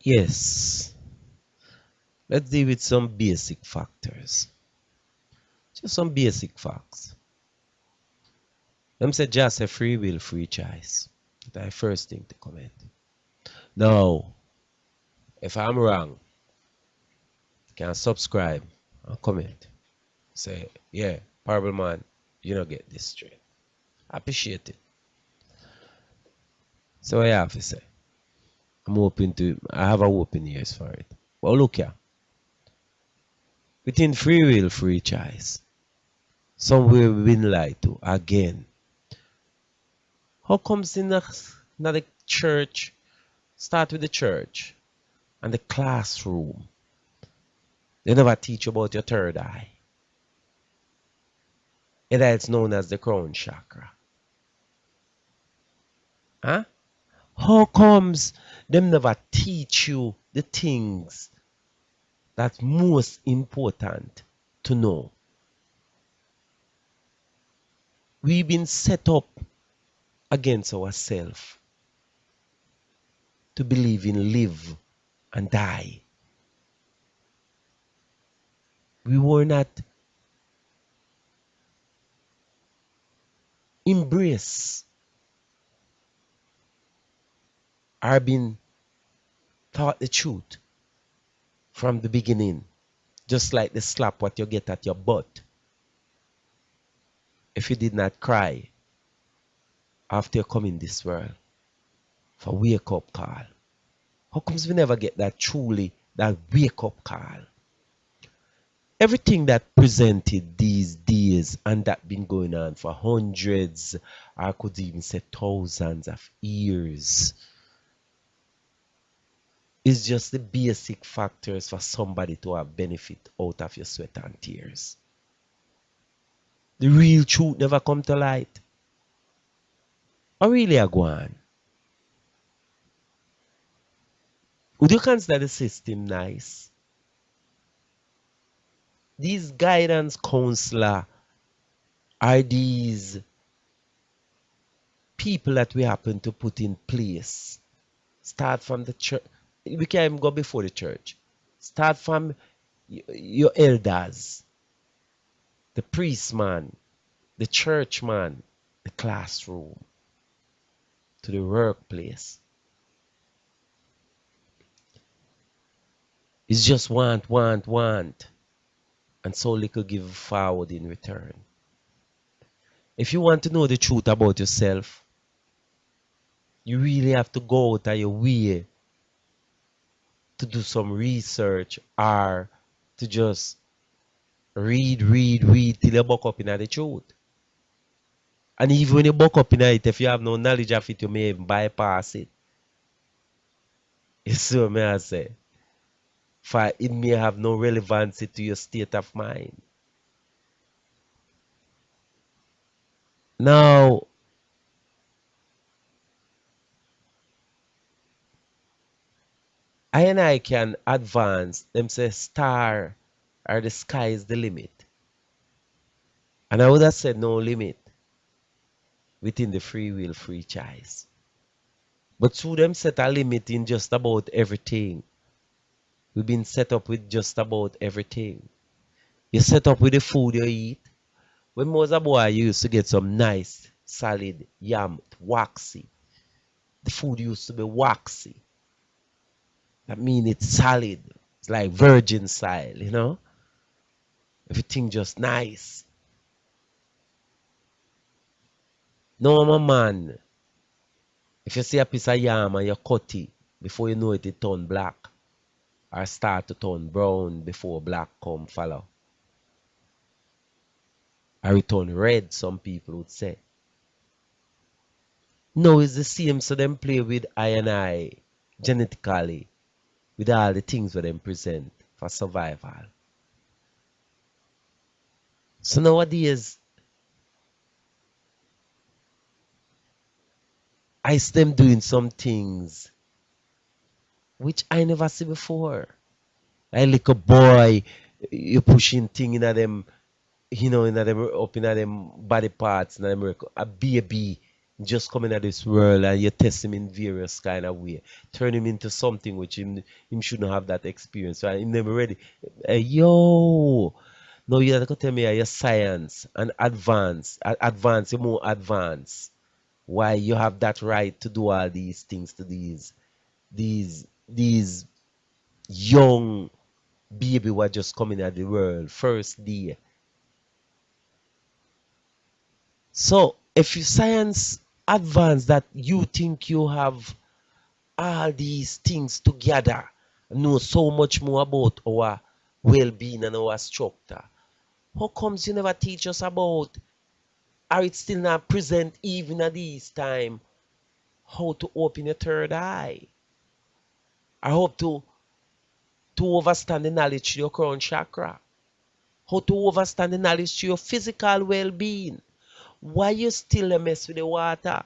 Yes, let's deal with some basic factors. Just some basic facts. Them say just a free will, free choice. That's the first thing to comment. Now, if I'm wrong, you can subscribe and comment. Say, yeah, Parable Man, you don't get this straight. I appreciate it. So I have to say, I have a open ears for it. Well, look here. Within free will, free choice, somewhere we've been lied to again. How comes in the church, start with the church and the classroom, they never teach about your third eye. And that's known as the crown chakra. Huh? How comes them never teach you the things that's most important to know? We've been set up against ourselves to believe in live and die. We were not embrace or been taught the truth from the beginning. Just like the slap what you get at your butt if you did not cry after you come in this world for wake up call. How comes we never get that truly, that wake up call? Everything that presented these days and that been going on for hundreds, I could even say thousands of years, is just the basic factors for somebody to have benefit out of your sweat and tears. The real truth never come to light. Or really a go on? Would you consider the system nice? These guidance counselor are these people that we happen to put in place. Start from the church. We can't even go before the church. Start from your elders, the priest man, the church man, the classroom, to the workplace. It's just want, want, want. And so little give forward in return. If you want to know the truth about yourself, you really have to go out of your way to do some research or to just read till you buck up in the truth. And even when you buck up in it, if you have no knowledge of it, you may even bypass it. You see what I say? For it may have no relevancy to your state of mind. Now, I can advance, them say star or the sky is the limit. And I would have said no limit within the free will, free choice. But through them set a limit in just about everything. We've been set up with just about everything. You set up with the food you eat. When I was a boy, you used to get some nice, solid yam, waxy. The food used to be waxy. That means it's solid. It's like virgin style, you know? Everything just nice. No, my man. If you see a piece of yam and you cut it, before you know it, it turn black. Or start to turn brown before black come follow. Or it turn red, some people would say. No, it's the same, so them play with I and I genetically with all the things that them present for survival. So nowadays, I see them doing some things which I never see before. Like a boy, you pushing thing in them, in them up in them body parts, in them a baby. just coming at this world and you test him in various kind of way, turn him into something which him shouldn't have that experience. Right? Him never ready. Yo, no, you have to tell me your science and advance, you're more advanced. Why you have that right to do all these things to these young baby who are just coming at the world first day. So if you science advance that you think you have all these things together, know so much more about our well-being and our structure, how comes you never teach us about, or it's still not present even at this time, how to open your third eye? I hope to understand the knowledge to your crown chakra, how to understand the knowledge to your physical well-being. Why you still a mess with the water?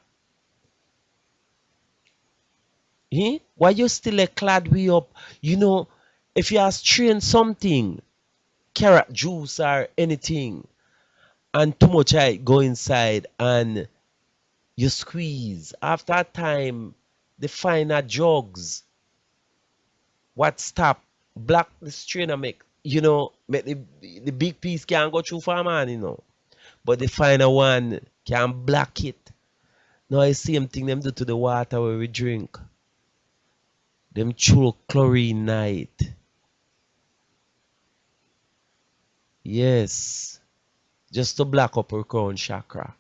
Eh? Why you still a clad way up? You know, if you are strain something, carrot juice or anything, and too much I go inside and you squeeze. After a time, the finer drugs, what stop, block the strain and make, make the big piece can go through for a man, But the finer one can block it. Now I same thing them do to the water where we drink. Them throw chlorine night. Yes. Just to block up our crown chakra.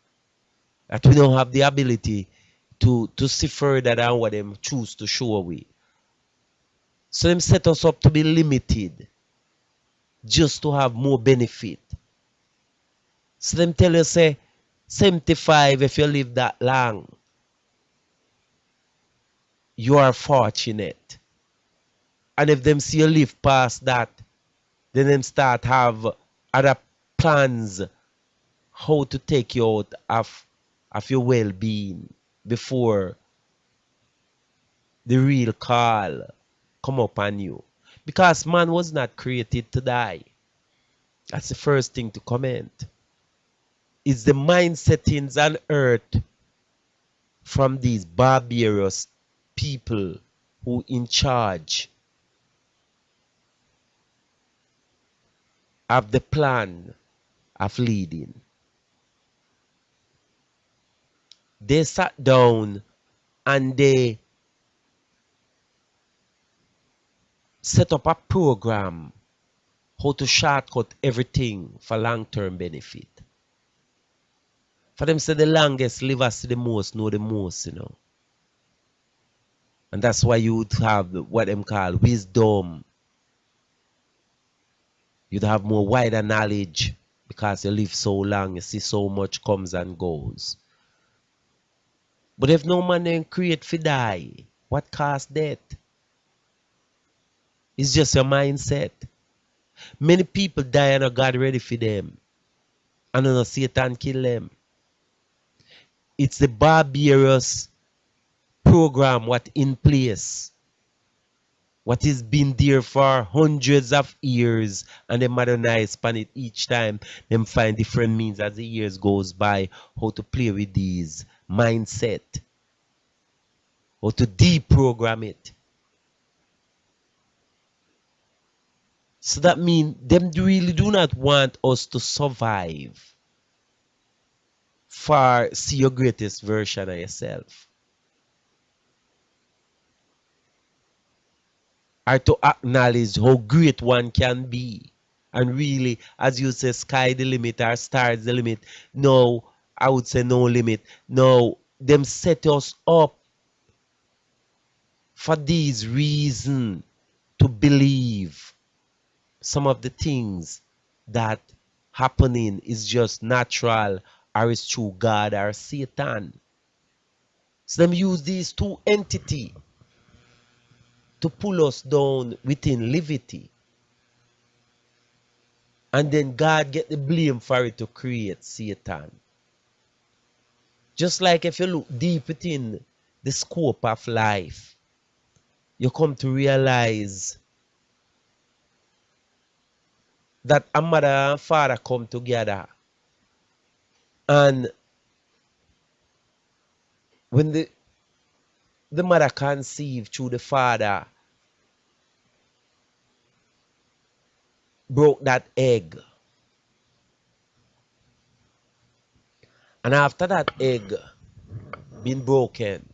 That we don't have the ability to see further than what them choose to show away. So them set us up to be limited just to have more benefit. So them tell you say 75 if you live that long, you are fortunate. And if them see you live past that, then them start have other plans how to take you out of your well-being before the real call come upon you. Because man was not created to die. That's the first thing to comment. It's the mind settings on earth from these barbarous people who in charge of the plan of leading. They sat down and they set up a program how to shortcut everything for long-term benefit. For them say the longest live as the most know the most. And that's why you would have what them call wisdom. You'd have more wider knowledge because you live so long, you see so much comes and goes. But if no man then create for die, what cause death? It's just your mindset. Many people die and not God ready for them. And then Satan kill them. It's the barbarous program what in place. What is been there for hundreds of years and they modernize upon it each time. Them find different means as the years goes by how to play with these mindset. How to deprogram it. So that means them really do not want us to survive for see your greatest version of yourself. Or to acknowledge how great one can be. And really, as you say, sky the limit or stars the limit. No, I would say no limit. No, them set us up for these reasons to believe some of the things that happening is just natural or is through God or Satan. So them use these two entities to pull us down within liberty. And then God get the blame for it to create Satan. Just like if you look deep within the scope of life, you come to realize that a mother and father come together and when the mother conceived through the father broke that egg, and after that egg been broken,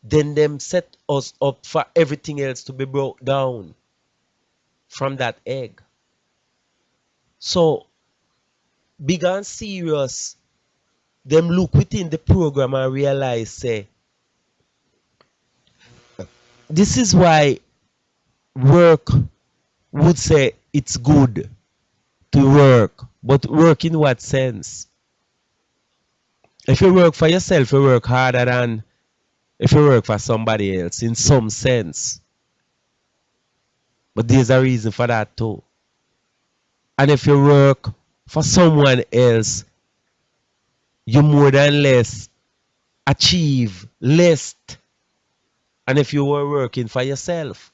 then them set us up for everything else to be broke down from that egg. So big and serious, them look within the program and realize say this is why work would say it's good to work, but work in what sense? If you work for yourself, you work harder than if you work for somebody else in some sense. But there's a reason for that too. And if you work for someone else, you more than less achieve less. And if you were working for yourself,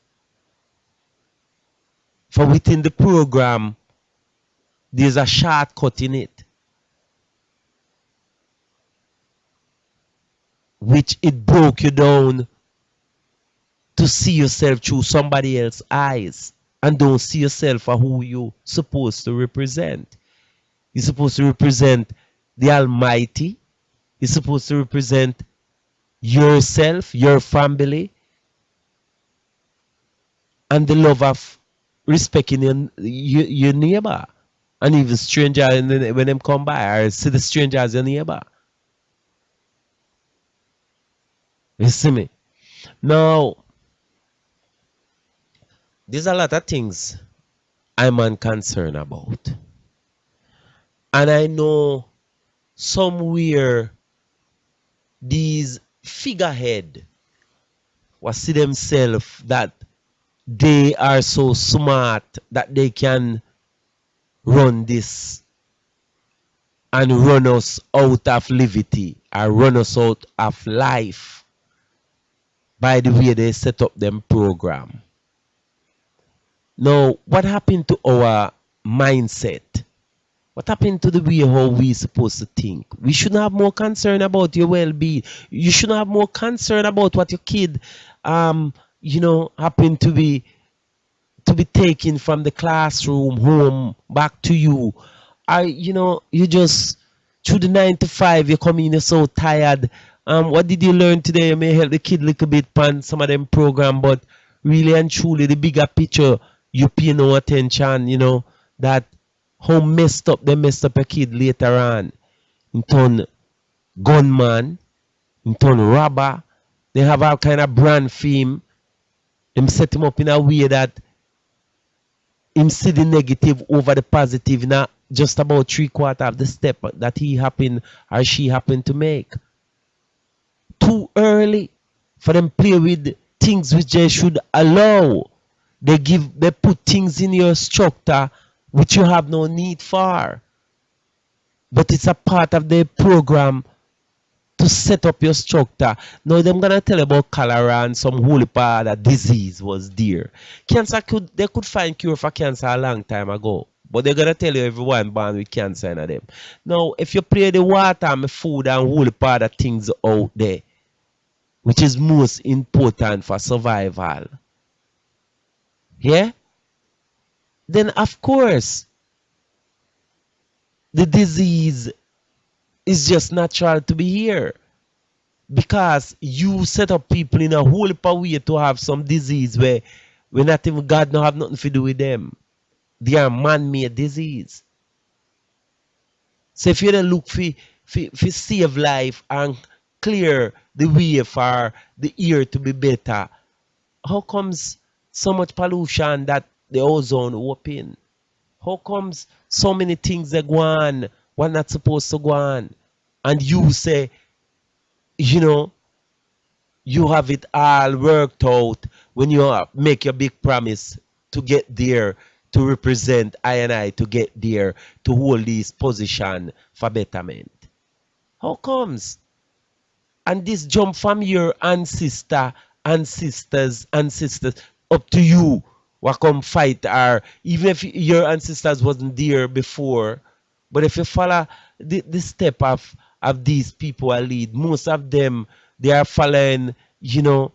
for within the program, there's a shortcut in it, which it broke you down to see yourself through somebody else's eyes and don't see yourself for who you supposed to represent. You're supposed to represent the Almighty. You're supposed to represent yourself, your family, and the love of respecting your neighbor. And even stranger when them come by, or see the stranger as your neighbor. You see me? Now, there's a lot of things I'm unconcerned about. And I know somewhere these figurehead will see themselves that they are so smart that they can run this and run us out of liberty or run us out of life by the way they set up them program. Now, what happened to our mindset? What happened to the way how we supposed to think? We should have more concern about your well-being. You should have more concern about what your kid, happen to be taken from the classroom home back to you. You just through the 9 to 5, you come in, you're so tired. What did you learn today? You may help the kid a little bit on some of them program, but really and truly, the bigger picture, you pay no attention. That how messed up they messed up a kid later on. In turn gunman, in turn robber. They have all kind of brand fame. Them set him up in a way that him see the negative over the positive in just about 3/4 of the step that he happened or she happened to make. Too early for them play with things which they should allow. They put things in your structure which you have no need for. But it's a part of the program to set up your structure. Now them gonna tell you about cholera and some holy part that disease was there. They could find cure for cancer a long time ago. But they're gonna tell you everyone born with cancer in them. Now if you play the water and the food and holy part of things out there, which is most important for survival. Yeah? Then of course the disease is just natural to be here because you set up people in a whole way to have some disease where not even God don't have nothing to do with them. They are man-made disease. So if you don't look for save life and clear the way for the air to be better, how comes so much pollution that the ozone open? How comes so many things that go on what not supposed to go on? And you say, you have it all worked out when you make your big promise to get there, to represent I and I, to get there, to hold this position for betterment. How comes? And this jump from your ancestors up to you what come fight, or even if your ancestors wasn't there before, but if you follow the step of of these people I lead, most of them, they are following, you know,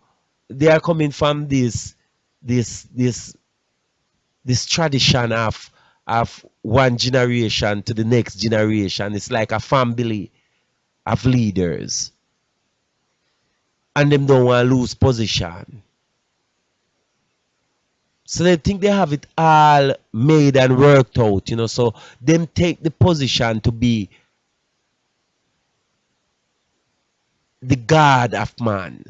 they are coming from this this this tradition of one generation to the next generation. It's like a family of leaders, and them don't want to lose position. So they think they have it all made and worked out, you know. So them take the position to be the God of man.